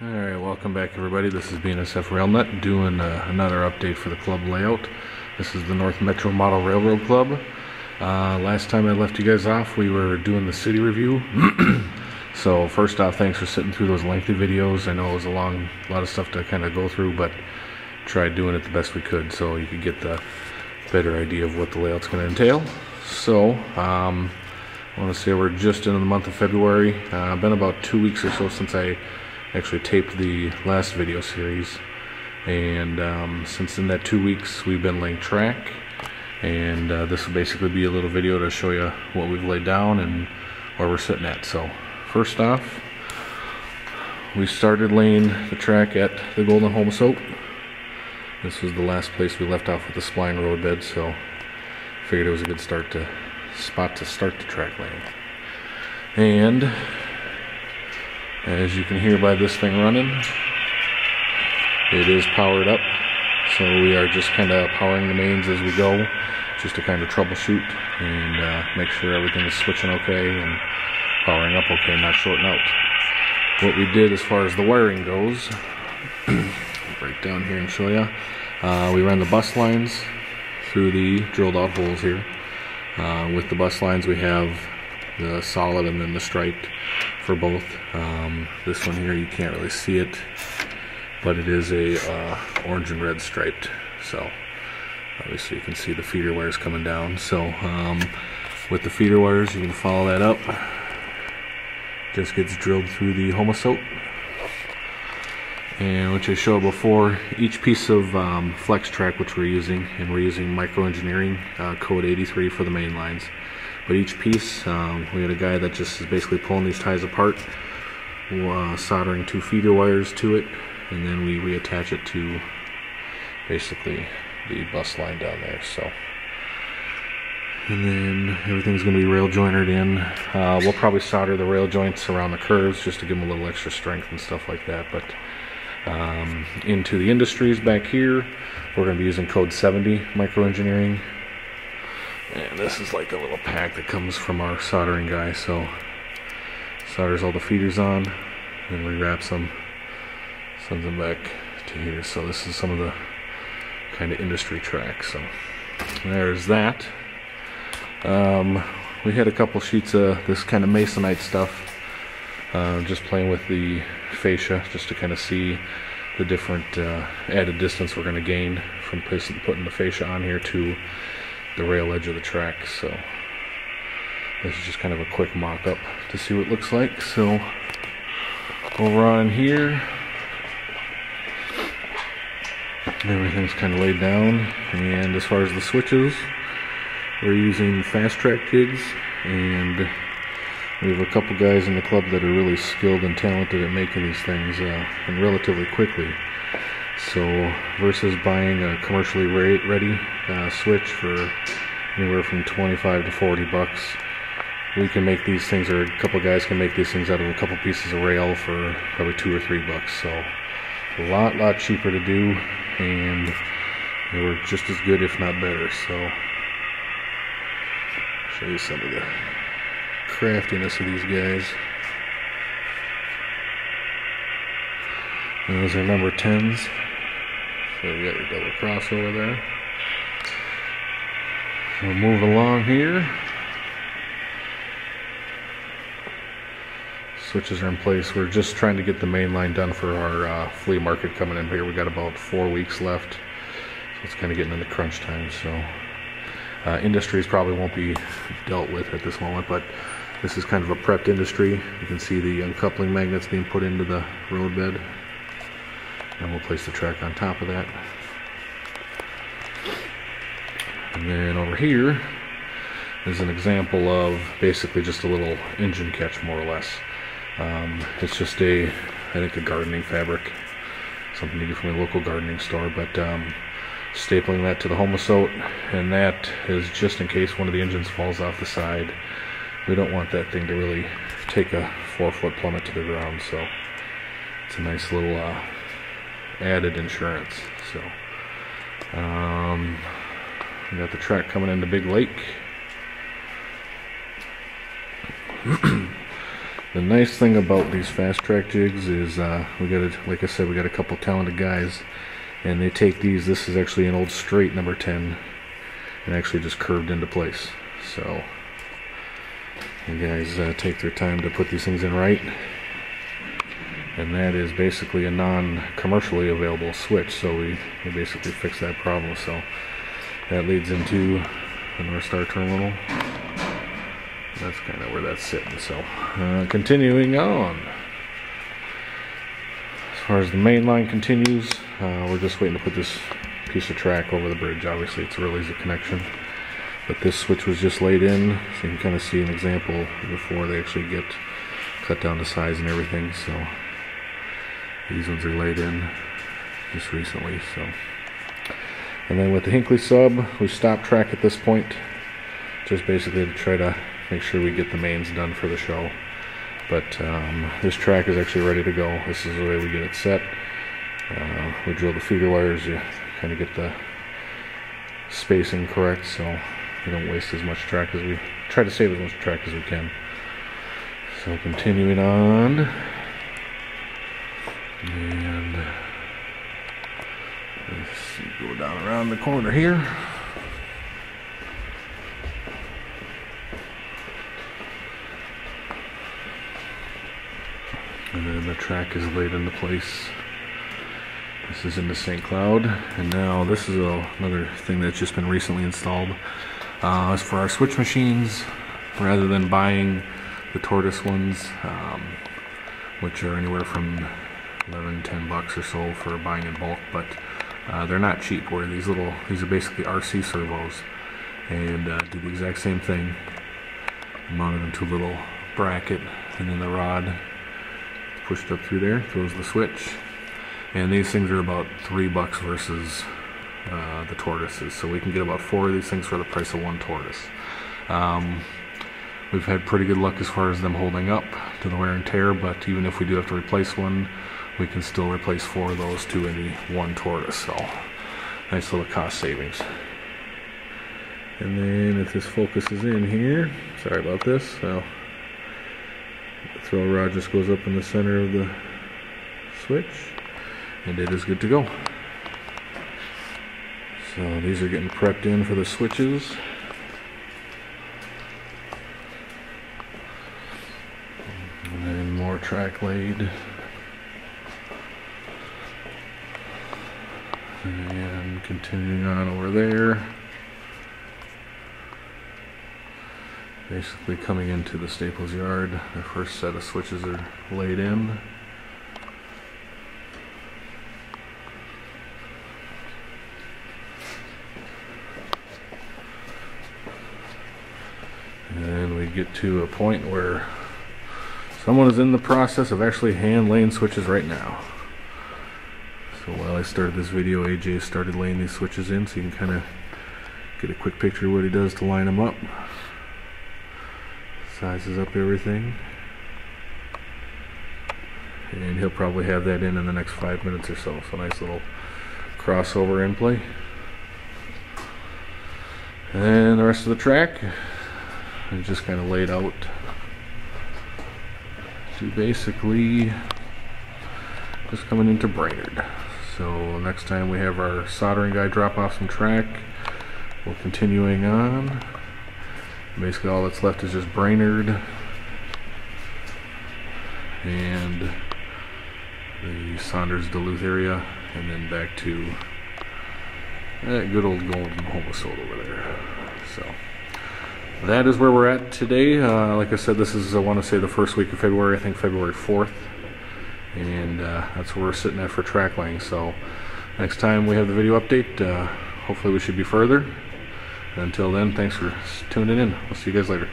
Alright, welcome back everybody. This is bnsfrailnut doing another update for the club layout. This is the North Metro Model Railroad Club. Last time I left you guys off, we were doing the city review. So first off, thanks for sitting through those lengthy videos. I know it was a lot of stuff to kind of go through, but tried doing it the best we could so you could get the better idea of what the layout's going to entail. So I want to say we're just in the month of February. Been about 2 weeks or so since I actually taped the last video series, and since in that 2 weeks we've been laying track, and this will basically be a little video to show you what we've laid down and where we're sitting at. So first off, we started laying the track at the Golden Houma Soap. This was the last place we left off with the spline roadbed, so figured it was a good spot to start the track laying. And as you can hear by this thing running, it is powered up, so we are just kind of powering the mains as we go, just to kind of troubleshoot and make sure everything is switching okay and powering up okay, not shorting out. What we did as far as the wiring goes, break down here and show you, we ran the bus lines through the drilled out holes here. With the bus lines we have the solid and then the striped for both. This one here, you can't really see it, but it is a orange and red striped, so obviously you can see the feeder wires coming down. So with the feeder wires, you can follow that up. Just gets drilled through the Houma Soap, and which I showed before, each piece of flex track which we're using, and we're using micro engineering code 83 for the main lines. But each piece, we had a guy that just is basically pulling these ties apart, soldering 2 feeder wires to it, and then we reattach it to basically the bus line down there. So, and then everything's going to be rail jointed in. We'll probably solder the rail joints around the curves just to give them a little extra strength and stuff like that. But into the industries back here, we're going to be using code 70 micro engineering. And this is like a little pack that comes from our soldering guy. So solders all the feeders on, and rewraps them, sends them back to here. So this is some of the kind of industry tracks. So there's that. We had a couple sheets of this kind of masonite stuff, just playing with the fascia, just to kind of see the different added distance we're going to gain from putting the fascia on here to the rail edge of the track. So this is just kind of a quick mock-up to see what it looks like. So over on here, everything's kind of laid down, and as far as the switches, we're using fast track jigs, and we have a couple guys in the club that are really skilled and talented at making these things and relatively quickly. So versus buying a commercially ready switch for anywhere from 25 to 40 bucks, we can make these things, or a couple guys can make these things out of a couple pieces of rail for probably 2 or 3 bucks. So a lot cheaper to do, and they were just as good, if not better. So show you some of the craftiness of these guys. And those are number 10s. So you got your double crossover there. We'll move along here. Switches are in place. We're just trying to get the main line done for our flea market coming in here. We got about 4 weeks left, so it's kind of getting into crunch time. So industries probably won't be dealt with at this moment, but this is kind of a prepped industry. You can see the uncoupling magnets being put into the roadbed, and we'll place the track on top of that. And then over here is an example of basically just a little engine catch, more or less. It's just I think a gardening fabric, something you get from a local gardening store, but stapling that to the Houma Soap, and that is just in case one of the engines falls off the side. We don't want that thing to really take a 4-foot plummet to the ground, so it's a nice little added insurance. So we got the track coming into Big Lake. The nice thing about these fast track jigs is like I said, we got a couple talented guys, and they take these. This is actually an old straight number 10, and actually just curved into place. So you guys take their time to put these things in right, and that is basically a non-commercially available switch. So we basically fixed that problem. So that leads into the North Star terminal. That's kind of where that's sitting. So continuing on, as far as the main line continues, we're just waiting to put this piece of track over the bridge. Obviously it's a real easy connection, but this switch was just laid in, so you can kind of see an example before they actually get cut down to size and everything. So these ones are laid in just recently. So, and then with the Hinckley sub, we stopped track at this point, just basically to try to make sure we get the mains done for the show. But this track is actually ready to go. This is the way we get it set. We drill the feeder wires, you kind of get the spacing correct, so we don't waste as much track as we try to save as much track as we can. So continuing on, and let's see, go down around the corner here. And then the track is laid into place. This is into St. Cloud. And now this is another thing that's just been recently installed. As for our switch machines, rather than buying the tortoise ones, which are anywhere from $11–10 bucks or so for buying in bulk, but they're not cheap. Where these are basically RC servos, and do the exact same thing. Mounted into a little bracket, and then the rod pushed up through there, throws the switch, and these things are about $3 versus the tortoises. So we can get about 4 of these things for the price of one tortoise. We've had pretty good luck as far as them holding up to the wear and tear, but even if we do have to replace one, we can still replace 4 of those to any one tortoise. So nice little cost savings. And then if this focuses in here, sorry about this, so the throw rod just goes up in the center of the switch, and it is good to go. So these are getting prepped in for the switches. And then more track laid. And continuing on over there. Basically coming into the Staples yard, the first set of switches are laid in. And we get to a point where someone is in the process of actually hand laying switches right now. So while I started this video, AJ started laying these switches in, so you can kind of get a quick picture of what he does to line them up. Sizes up everything, and he'll probably have that in the next 5 minutes or so. So nice little crossover in play. And the rest of the track is just kind of laid out to basically just coming into Brainerd. So next time we have our soldering guy drop off some track, we're continuing on. Basically all that's left is just Brainerd and the Saunders Duluth area, and then back to that good old golden Houma over there. So that is where we're at today. Like I said, this is, I want to say, the first week of February, I think February 4th, and that's where we're sitting at for track laying. So next time we have the video update, hopefully we should be further. Until then, thanks for tuning in. We'll see you guys later.